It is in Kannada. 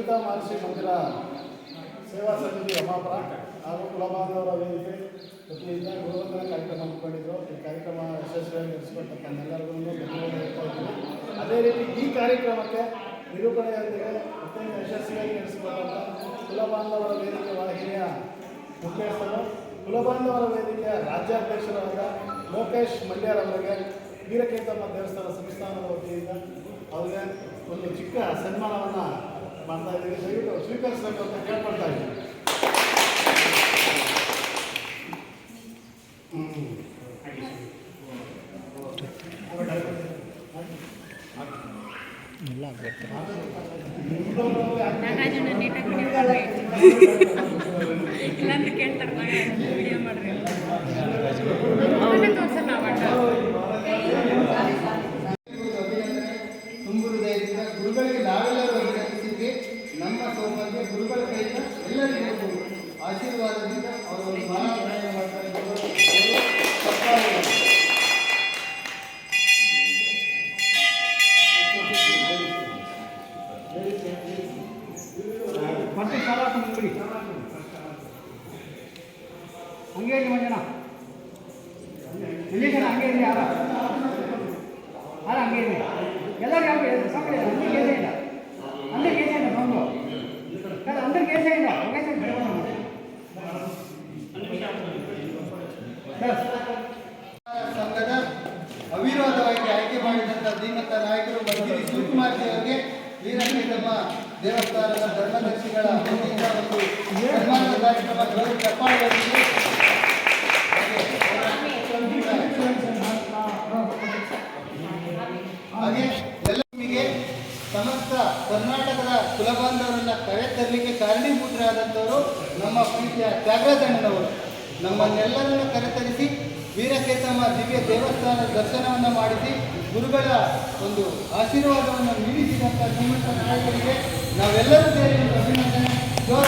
ಲಲಿತಾ ಮಹರ್ಷಿ ಮಂದಿರ ಸೇವಾ ಸಮಿತಿ ರಮಾಪುರ ಹಾಗೂ ಕುಲಬಾಂಧವರ ವೇದಿಕೆ ವತಿಯಿಂದ ಗುರುವಂದನ ಕಾರ್ಯಕ್ರಮ ಹಮ್ಮಿಕೊಂಡಿದ್ರು. ಈ ಕಾರ್ಯಕ್ರಮ ಯಶಸ್ವಿಯಾಗಿ ನಡೆಸಿಕೊಟ್ಟ ತಮ್ಮೆಲ್ಲರಿಗೂ ಧನ್ಯವಾದ ಹೇಳ್ತಾ ಇದ್ದೀನಿ. ಅದೇ ರೀತಿ ಈ ಕಾರ್ಯಕ್ರಮಕ್ಕೆ ನಿರೂಪಣೆಯೊಂದಿಗೆ ಅತ್ಯಂತ ಯಶಸ್ವಿಯಾಗಿ ನಡೆಸಿಕೊಟ್ಟಂಥ ಕುಲಬಾಂಧವರ ವೇದಿಕೆ ವಾಹಿನಿಯ ಮುಖ್ಯಸ್ಥರು, ಕುಲಬಾಂಧವರ ವೇದಿಕೆಯ ರಾಜ್ಯಾಧ್ಯಕ್ಷರಾದ ಲೋಕೇಶ್ ಮಂಡ್ಯರವರಿಗೆ ವೀರಕೇತಮ್ಮ ದೇವಸ್ಥಾನ ಸಂಸ್ಥಾನದ ವತಿಯಿಂದ ಅವರಿಗೆ ಒಂದು ಚಿಕ್ಕ ಸನ್ಮಾನವನ್ನು ಮಾಡ್ತಾ ಇದ್ದೀವಿ. ದಯವಿಟ್ಟು ಸ್ವೀಕರಿಸಬೇಕು ಅಂತ ಕೇಳ್ಕೊಳ್ತಾ ಇದ್ದೀವಿ. ತುಂಬು ಹೃದಯದಿಂದ ಗುರುಗಳಿಗೆ ನಾವೆಲ್ಲರೂ ಅಭಿನಂದಿಸಿದ್ವಿ. ನಮ್ಮ ಸೌಭಾಗ್ಯ ಗುರುಗಳ ಕೈಯಿಂದ ಎಲ್ಲರಿಗೂ ಆಶೀರ್ವಾದದಿಂದ ಅವರು ಮಾರಾಟ ಮಾಡ್ತಾರೆ. ಮತ್ತೆ ಶಾಲಾ ಬಿಡಿ ಹಂಗೆ ಇರಲಿ ಮಂಜನ ಎಲ್ಲಿ ಜನ ಹಂಗೆ ಇರಲಿ ಯಾರ ಹಂಗೆ ಇರಲಿ ಎಲ್ಲರೂ ಯಾವ ಸಾಕು ಅಂದ್ರೆ ಕೇಸ ಇಲ್ಲ ಅಂದ್ರೆ ಕೇಸ ಇಲ್ಲ ಬಂದು ಅಂದ್ರೆ ಕೇಸ ಇಲ್ಲ ಸಂಘದ ಅವಿರೋಧವಾಗಿ ಆಯ್ಕೆ ಮಾಡಿದಂಥ ಧೀಮಂತ ನಾಯಕರು ಮಂದಿರಿ ಶಿವಕುಮಾರ್ ಅವರಿಗೆ ವೀರಕೇತಮ್ಮ ದೇವಸ್ಥಾನದ ಧರ್ಮದರ್ಶಿಗಳ ವತಿಯಿಂದ ಒಂದು ಸನ್ಮಾನದ ಕಾರ್ಯಕ್ರಮ ಚಪ್ಪಾಳೆಯೊಂದಿಗೆ ಹಾಗೆ ಎಲ್ಲರಿಗೆ ಸಮಸ್ತ ಕರ್ನಾಟಕದ ಕುಲಬಾಂಧವರನ್ನ ಕರೆತರಲಿಕ್ಕೆ ಕಾರಣೀಭೂತರಾದಂಥವರು ನಮ್ಮ ಪ್ರೀತಿಯ ತ್ಯಾಗರಾಜಣ್ಣನವರು. ನಮ್ಮನ್ನೆಲ್ಲರನ್ನು ಕರೆತರಿಸಿ ವೀರಕೇತಮ್ಮ ದಿವ್ಯ ದೇವಸ್ಥಾನ ದರ್ಶನವನ್ನು ಮಾಡಿಸಿ ಗುರುಗಳ ಒಂದು ಆಶೀರ್ವಾದವನ್ನು ನೀಡಿಸಿದಂಥ ಶ್ರೀಮಂತ ನಾಯಕರಿಗೆ ನಾವೆಲ್ಲರೂ ಸೇರಿ ಅಭಿನಂದನೆ ಜೋರ